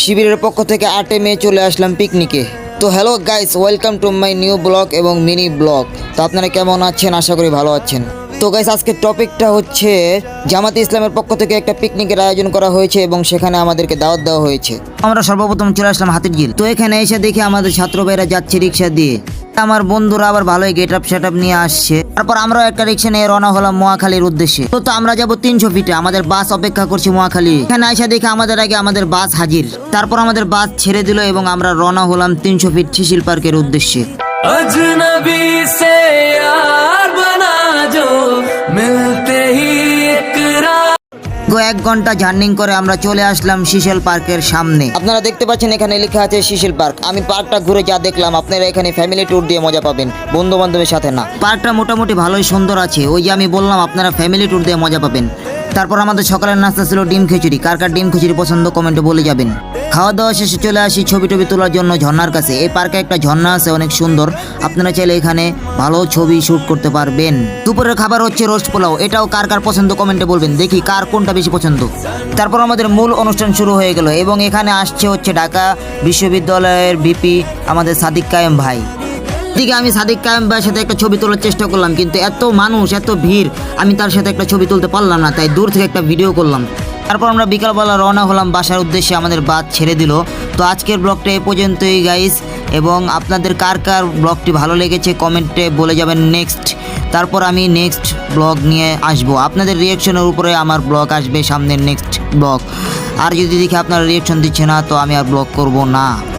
শিবিরের পক্ষ থেকে 8 মে চলে আসলাম পিকনিকে। তো hello guys, welcome to my new blog এবং মিনি ব্লগ। তো আপনারা কেমন আছেন? আশা করি ভালো আছেন। তো গাইস, আজকের টপিকটা হচ্ছে জামাতে ইসলামের পক্ষ থেকে একটা পিকনিকের আয়োজন করা হয়েছে এবং সেখানে আমাদেরকে দাওয়াত দেওয়া হয়েছে। আমরা সর্বপ্রথম চলে আসলাম হাতিরঝিল। তো এখানে এসে দেখি আমাদের ছাত্র ভাইরা যাচ্ছে রিক্সা দিয়ে। আমার বন্ধুরা আবার ভালোই গেট আপ সেট আপ নিয়ে আসছে। তারপর আমরাও একটা রিক্সা নিয়ে রওনা হলাম মহাখালীর উদ্দেশ্যে। তো আমরা যাব 300 ফিটে। আমাদের বাস অপেক্ষা করছে মহাখালী। এখানে এসে দেখে আমাদের আগে আমাদের বাস হাজির। তারপর আমাদের বাস ছেড়ে দিল এবং আমরা রওনা হলাম 300 ফিট শিশিল পার্কের উদ্দেশ্যে। अजनबी से यार बना जो मिलते ही इकरार। 1 ঘন্টা জার্নিং করে আমরা চলে আসলাম শিশিল পার্কের সামনে। আপনারা দেখতে পাচ্ছেন এখানে লেখা আছে শিশিল পার্ক। আমি পার্কটা ঘুরে যা দেখলাম, আপনারা এখানে ফ্যামিলি ট্যুর দিয়ে মজা পাবেন, বন্ধু বান্ধবের সাথে না। পার্কটা মোটামুটি ভালোই সুন্দর আছে। ওই যে আমি বললাম আপনারা ফ্যামিলি ট্যুর দিয়ে মজা পাবেন। তারপর আমাদের সকালের নাস্তা ছিল ডিম খিচুড়ি। কার কার ডিম খিচুড়ি পছন্দ কমেন্টে বলে যাবেন। খাওয়া দাওয়া শেষে চলে আসি ছবি টবি তোলার জন্য ঝর্ণার কাছে। এই পার্কে একটা ঝর্ণা আছে, অনেক সুন্দর। আপনারা চাইলে এখানে ভালো ছবি শুট করতে পারবেন। দুপুরের খাবার হচ্ছে রোস্ট পোলাও। এটাও কার কার পছন্দ কমেন্টে বলবেন, দেখি কার কোনটা বেশি পছন্দ। তারপর আমাদের মূল অনুষ্ঠান শুরু হয়ে গেল এবং এখানে আসছে হচ্ছে ঢাকা বিশ্ববিদ্যালয়ের ভিপি আমাদের সাদিক কায়েম ভাই। দিকে আমি সাদিক কায়েম ভাইয়ের সাথে একটা ছবি তোলার চেষ্টা করলাম, কিন্তু এত মানুষ, এত ভিড়, আমি তার সাথে একটা ছবি তুলতে পারলাম না, তাই দূর থেকে একটা ভিডিও করলাম। তারপর আমরা বিকালবেলা রওনা হলাম বাসার উদ্দেশ্যে। আমাদের বাস ছেড়ে দিল। তো আজকের ব্লগটা এই পর্যন্তই গাইস, এবং আপনাদের কার কার ব্লগটি ভালো লেগেছে কমেন্টে বলে যাবেন নেক্সট। তারপর আমি নেক্সট ব্লগ নিয়ে আসবো। আপনাদের রিয়াকশনের উপরে আমার ব্লগ আসবে সামনের নেক্সট ব্লগ। আর যদি দেখি আপনারা রিয়াকশন দিচ্ছে না, তো আমি আর ব্লগ করব না।